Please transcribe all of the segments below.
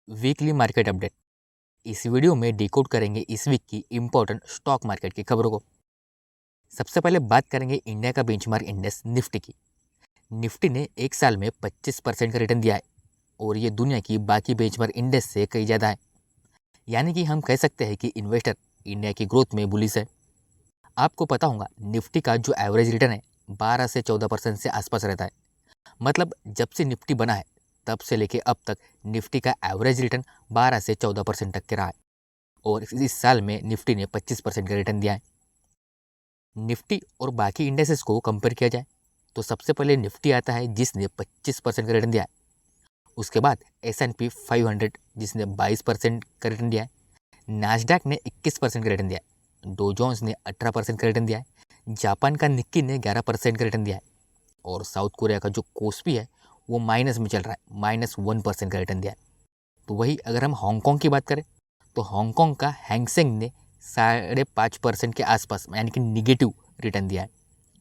Weekly market update. इस video में decode करेंगे इस वीक की इम्पोर्टेंट स्टॉक मार्केट की खबरों को। सबसे पहले बात करेंगे इंडिया का बेंचमार्क इंडेक्स निफ्टी की। निफ्टी ने एक साल में 25% का रिटर्न दिया है और ये दुनिया की बाकी बेंचमार्क इंडेक्स से कई ज़्यादा है। यानी कि हम कह सकते हैं कि इन्वेस्टर इंडिया की ग्रोथ में बुलिश है। आपको पता होगा निफ्टी का जो एवरेज रिटर्न है 12 से 14% से आसपास रहता है। मतलब जब से निफ्टी बना है तब से लेके अब तक निफ्टी का एवरेज रिटर्न 12 से 14% तक के रहा है और इस साल में निफ्टी ने 25% का रिटर्न दिया है। निफ्टी और बाकी इंडेक्सेस को कंपेयर किया जाए तो सबसे पहले निफ्टी आता है जिसने 25% का रिटर्न दिया है। उसके बाद S&P 500 जिसने 22% का रिटर्न दिया है। नैस्डैक ने 21% का रिटर्न दिया है। डो जोन्स ने 18% का रिटर्न दिया है। जापान का निक्की ने 11% का रिटर्न दिया है और साउथ कोरिया का जो कोस्पी है वो माइनस में चल रहा है, -1% का रिटर्न दिया है। तो वही अगर हम हांगकांग की बात करें तो हांगकांग का हैंगसेंग ने 5.5% के आसपास यानी कि निगेटिव रिटर्न दिया है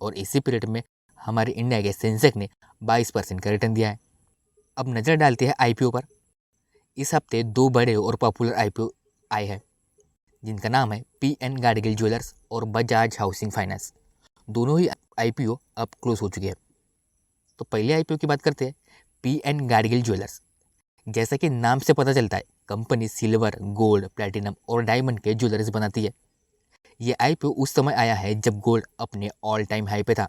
और इसी पीरियड में हमारे इंडिया के सेंसेक्स ने 22% का रिटर्न दिया है। अब नज़र डालते हैं आईपीओ पर। इस हफ्ते दो बड़े और पॉपुलर आईपीओ आए हैं जिनका नाम है पीएन गाडगिल ज्वेलर्स और बजाज हाउसिंग फाइनेंस। दोनों ही आईपीओ अब क्लोज हो चुके हैं। तो पहले आईपीओ की बात करते हैं, पीएन गाडगिल ज्वेलर्स। जैसा कि नाम से पता चलता है कंपनी सिल्वर, गोल्ड, प्लैटिनम और डायमंड के ज्वेलरीज बनाती है। ये आईपीओ उस समय आया है जब गोल्ड अपने ऑल टाइम हाई पे था।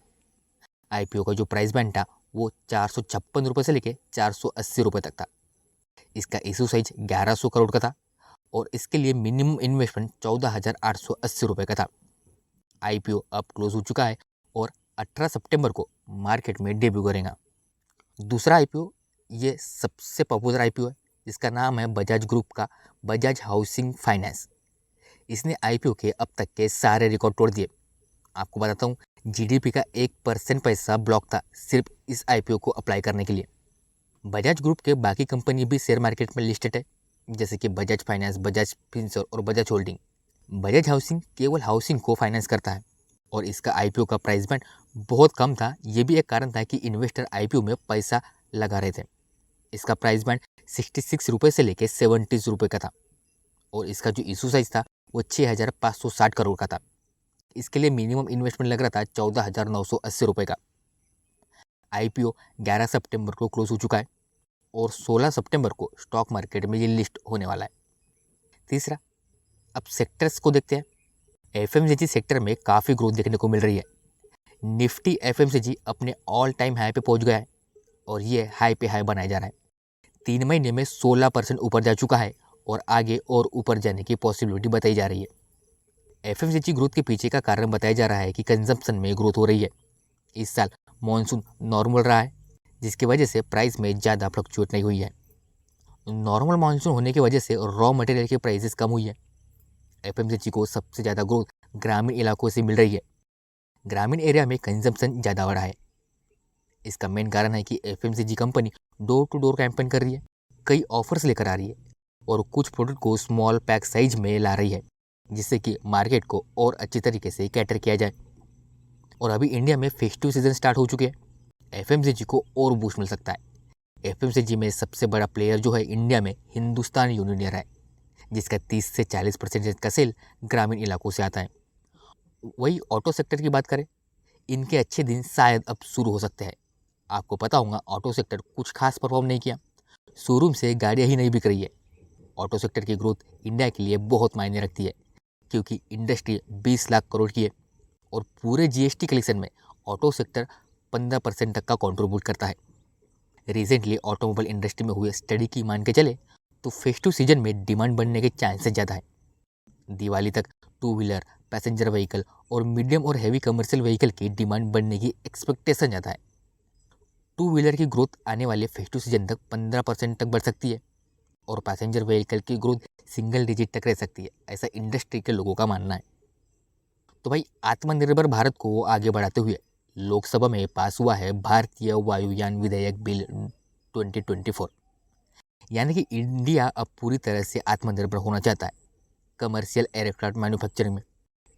आईपीओ का जो प्राइस बैंड था वो 456 रुपये से लेके 480 रुपये तक था। इसका इशू साइज 1100 करोड़ का था और इसके लिए मिनिमम इन्वेस्टमेंट 14,880 रुपये का था। आईपीओ अब क्लोज हो चुका है और 18 सितंबर को मार्केट में डेब्यू करेगा। दूसरा आईपीओ ये सबसे पॉपुलर आईपीओ है जिसका नाम है बजाज ग्रुप का बजाज हाउसिंग फाइनेंस। इसने आईपीओ के अब तक के सारे रिकॉर्ड तोड़ दिए। आपको बताता हूँ जीडीपी का 1% पैसा ब्लॉक था सिर्फ इस आईपीओ को अप्लाई करने के लिए। बजाज ग्रुप के बाकी कंपनी भी शेयर मार्केट में लिस्टेड है जैसे कि बजाज फाइनेंस, बजाज फिनसर्व और बजाज होल्डिंग। बजाज हाउसिंग केवल हाउसिंग को फाइनेंस करता है और इसका आईपीओ का प्राइस बैंड बहुत कम था। ये भी एक कारण था कि इन्वेस्टर आईपीओ में पैसा लगा रहे थे। इसका प्राइस बैंड 66 रुपये से लेके 70 रुपये का था और इसका जो इशू साइज था वो 6,560 करोड़ का था। इसके लिए मिनिमम इन्वेस्टमेंट लग रहा था 14,980 रुपये का। आईपीओ 11 सितंबर को क्लोज हो चुका है और 16 सितंबर को स्टॉक मार्केट में ये लिस्ट होने वाला है। तीसरा, अब सेक्टर्स को देखते हैं। एफएमसीजी सेक्टर में काफ़ी ग्रोथ देखने को मिल रही है। निफ्टी एफएमसीजी अपने ऑल टाइम हाई पे पहुंच गया है और ये हाई पे हाई बनाया जा रहा है। 3 महीने में 16% ऊपर जा चुका है और आगे और ऊपर जाने की पॉसिबिलिटी बताई जा रही है। एफएमसीजी ग्रोथ के पीछे का कारण बताया जा रहा है कि कंजम्पशन में ग्रोथ हो रही है। इस साल मॉनसून नॉर्मल रहा है जिसकी वजह से प्राइस में ज़्यादा फ्लक्चुएट नहीं हुई है। नॉर्मल मानसून होने की वजह से रॉ मटेरियल की प्राइसेस कम हुई है। एफएमसीजी को सबसे ज़्यादा ग्रोथ ग्रामीण इलाकों से मिल रही है। ग्रामीण एरिया में कंजम्पशन ज़्यादा बढ़ा है। इसका मेन कारण है कि FMCG company door to door campaign कर रही है, कई ऑफर्स लेकर आ रही है और कुछ प्रोडक्ट को स्मॉल पैक साइज में ला रही है जिससे कि मार्केट को और अच्छी तरीके से कैटर किया जाए। और अभी इंडिया में फेस्टिव सीजन स्टार्ट हो चुके हैं, एफएमसीजी को और बूस्ट मिल सकता है। एफएमसीजी में सबसे बड़ा प्लेयर जो है इंडिया में हिंदुस्तान यूनिलिवर है जिसका 30 से 40% का सेल ग्रामीण इलाकों से आता है। वही ऑटो सेक्टर की बात करें, इनके अच्छे दिन शायद अब शुरू हो सकते हैं। आपको पता होगा ऑटो सेक्टर कुछ खास परफॉर्म नहीं किया, शोरूम से गाड़ियाँ ही नहीं बिक रही है। ऑटो सेक्टर की ग्रोथ इंडिया के लिए बहुत मायने रखती है क्योंकि इंडस्ट्री 20 लाख करोड़ की है और पूरे जीएसटी कलेक्शन में ऑटो सेक्टर 15% तक का कंट्रीब्यूट करता है। रिसेंटली ऑटोमोबाइल इंडस्ट्री में हुए स्टडी की मान के चले तो फेस्टिव सीजन में डिमांड बढ़ने के चांसेस ज़्यादा है। दिवाली तक टू व्हीलर, पैसेंजर व्हीकल और मीडियम और हैवी कमर्शियल व्हीकल की डिमांड बढ़ने की एक्सपेक्टेशन ज़्यादा है। टू व्हीलर की ग्रोथ आने वाले फेस्टिव सीजन तक 15% तक बढ़ सकती है और पैसेंजर व्हीकल की ग्रोथ सिंगल डिजिट तक रह सकती है, ऐसा इंडस्ट्री के लोगों का मानना है। तो भाई आत्मनिर्भर भारत को आगे बढ़ाते हुए लोकसभा में पास हुआ है भारतीय वायुयान विधेयक बिल 2024। यानी कि इंडिया अब पूरी तरह से आत्मनिर्भर होना चाहता है कमर्शियल एयरक्राफ्ट मैन्युफैक्चरिंग में।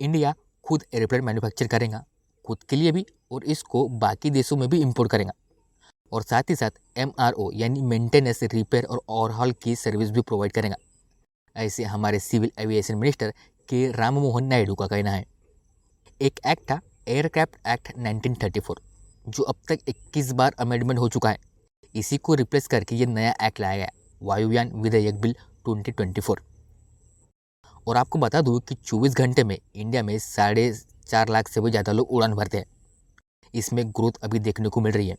इंडिया खुद एयरप्लेन मैन्युफैक्चर करेगा, खुद के लिए भी और इसको बाकी देशों में भी इंपोर्ट करेगा। और साथ ही साथ MRO यानी मेंटेनेंस, रिपेयर और ओवरहॉल की सर्विस भी प्रोवाइड करेगा। ऐसे हमारे सिविल एविएशन मिनिस्टर के राम मोहन नायडू का कहना है। एक एक्ट था एयरक्राफ्ट एक्ट 1934, जो अब तक 21 बार अमेंडमेंट हो चुका है। इसी को रिप्लेस करके ये नया एक्ट लाया गया, वायुयान विधेयक बिल 2024। और आपको बता दूं कि 24 घंटे में इंडिया में 4.5 लाख से भी ज़्यादा लोग उड़ान भरते हैं। इसमें ग्रोथ अभी देखने को मिल रही है।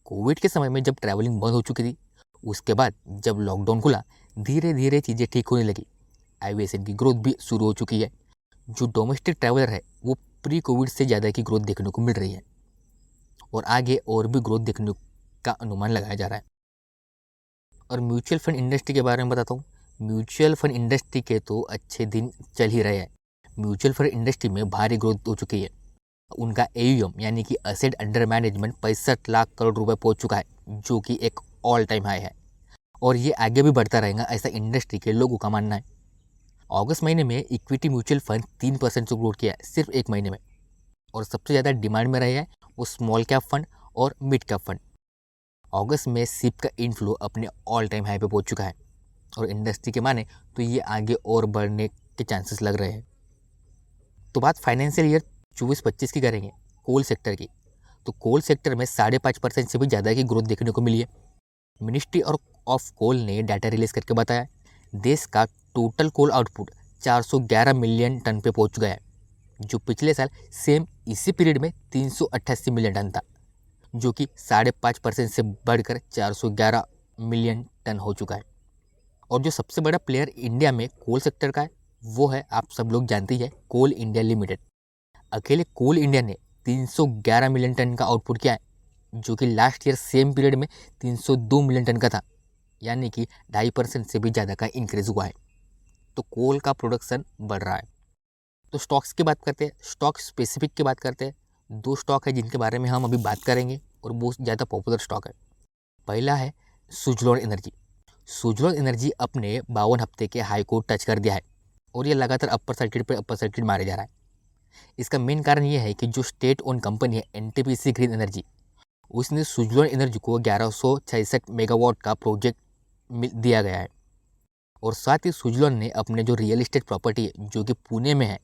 कोविड के समय में जब ट्रैवलिंग बंद हो चुकी थी, उसके बाद जब लॉकडाउन खुला, धीरे धीरे चीज़ें ठीक होने लगी। एविएशन की ग्रोथ भी शुरू हो चुकी है। जो डोमेस्टिक ट्रैवलर है वो प्री कोविड से ज़्यादा की ग्रोथ देखने को मिल रही है और आगे और भी ग्रोथ देखने का अनुमान लगाया जा रहा है। और म्यूचुअल फंड इंडस्ट्री के बारे में बताता हूँ। म्यूचुअल फंड इंडस्ट्री के तो अच्छे दिन चल ही रहे हैं। म्यूचुअल फंड इंडस्ट्री में भारी ग्रोथ हो चुकी है। उनका AUM यानी कि asset under management 65 lakh crore रुपए पहुंच चुका है, जो कि एक ऑल टाइम हाई है और ये आगे भी बढ़ता रहेगा, ऐसा इंडस्ट्री के लोगों का मानना है। अगस्त महीने में इक्विटी म्यूचुअल फंड 3% से ग्रोथ किया है, सिर्फ एक महीने में। और सबसे ज़्यादा डिमांड में रहे हैं वो स्मॉल कैप फंड और मिड कैप फंड। अगस्त में सिप का इनफ्लो अपने ऑल टाइम हाई पे पहुंच चुका है और इंडस्ट्री के माने तो ये आगे और बढ़ने के चांसेस लग रहे हैं। तो बात फाइनेंशियल ईयर 24-25 की करेंगे कोल सेक्टर की, तो कोल सेक्टर में 5.5% से भी ज़्यादा की ग्रोथ देखने को मिली है। मिनिस्ट्री ऑफ कोल ने डाटा रिलीज करके बताया देश का टोटल कोल आउटपुट 411 मिलियन टन पे पहुंच गया है, जो पिछले साल सेम इसी पीरियड में 388 मिलियन टन था, जो कि 5.5% से बढ़कर 411 मिलियन टन हो चुका है। और जो सबसे बड़ा प्लेयर इंडिया में कोल सेक्टर का है वो है, आप सब लोग जानते ही है, कोल इंडिया लिमिटेड। अकेले कोल इंडिया ने 311 मिलियन टन का आउटपुट किया है, जो कि लास्ट ईयर सेम पीरियड में 302 मिलियन टन का था, यानी कि 2.5% से भी ज़्यादा का इंक्रीज हुआ है। तो कोल का प्रोडक्शन बढ़ रहा है। तो स्टॉक्स की बात करते हैं, स्टॉक स्पेसिफिक की बात करते हैं। 2 स्टॉक है जिनके बारे में हम अभी बात करेंगे और बहुत ज़्यादा पॉपुलर स्टॉक है। पहला है सुजलॉन एनर्जी। सुजलॉन एनर्जी अपने 52 हफ्ते के हाई को टच कर दिया है और ये लगातार अपर सर्किट मारे जा रहा है। इसका मेन कारण ये है कि जो स्टेट ओन कंपनी है NTPC ग्रीन एनर्जी, उसने सुजलॉन एनर्जी को 1166 मेगावाट का प्रोजेक्ट दिया गया है। और साथ ही सुजलॉन ने अपने जो रियल एस्टेट प्रॉपर्टी है जो कि पुणे में है,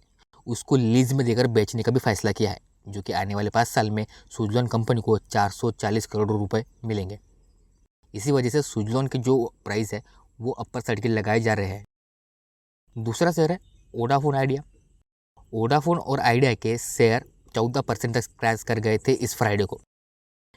उसको लीज में देकर बेचने का भी फैसला किया है, जो कि आने वाले 5 साल में सुजलॉन कंपनी को 440 करोड़ रुपए मिलेंगे। इसी वजह से सुजलॉन की जो प्राइस है वो अपर सर्किट लगाए जा रहे हैं। दूसरा शेयर है वोडाफोन आइडिया। वोडाफोन और आइडिया के शेयर 14% तक क्रैश कर गए थे इस फ्राइडे को,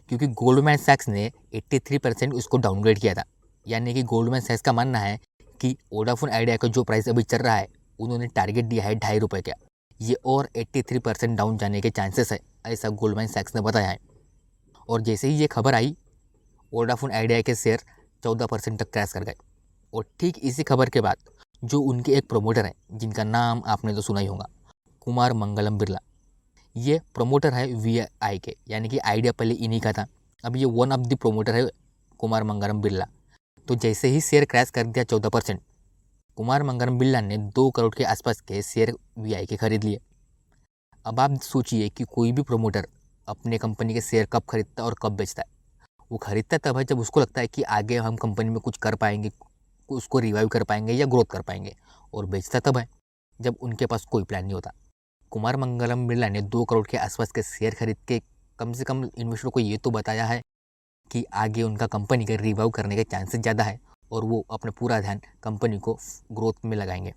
क्योंकि गोल्डमैन सैक्स ने 83% उसको डाउनग्रेड किया था। यानी कि गोल्डमैन सैक्स का मानना है कि वोडाफोन आइडिया का जो प्राइस अभी चल रहा है, उन्होंने टारगेट दिया है ₹2.5 का, ये और 83% डाउन जाने के चांसेस है, ऐसा गोल्डमैन सैक्स ने बताया है। और जैसे ही ये खबर आई, वोडाफोन आइडिया के शेयर 14% तक क्रैश कर गए। और ठीक इसी खबर के बाद जो उनके एक प्रोमोटर हैं, जिनका नाम आपने तो सुना ही होगा, कुमार मंगलम बिरला, ये प्रमोटर है VI के, यानी कि आइडिया पहले इन्हीं का था, अब ये वन ऑफ द प्रोमोटर है कुमार मंगलम बिरला। तो जैसे ही शेयर क्रैश कर दिया 14%, कुमार मंगलम बिरला ने 2 करोड़ के आसपास के शेयर VI के खरीद लिए। अब आप सोचिए कि कोई भी प्रोमोटर अपने कंपनी के शेयर कब खरीदता है और कब बेचता है। वो खरीदता तब है जब उसको लगता है कि आगे हम कंपनी में कुछ कर पाएंगे, उसको रिवाइव कर पाएंगे या ग्रोथ कर पाएंगे, और बेचता तब है जब उनके पास कोई प्लान नहीं होता। कुमार मंगलम बिरला ने 2 करोड़ के आसपास के शेयर खरीद के कम से कम इन्वेस्टर को ये तो बताया है कि आगे उनका कंपनी के रिवाइव करने के चांसेस ज़्यादा है और वो अपना पूरा ध्यान कंपनी को ग्रोथ में लगाएंगे।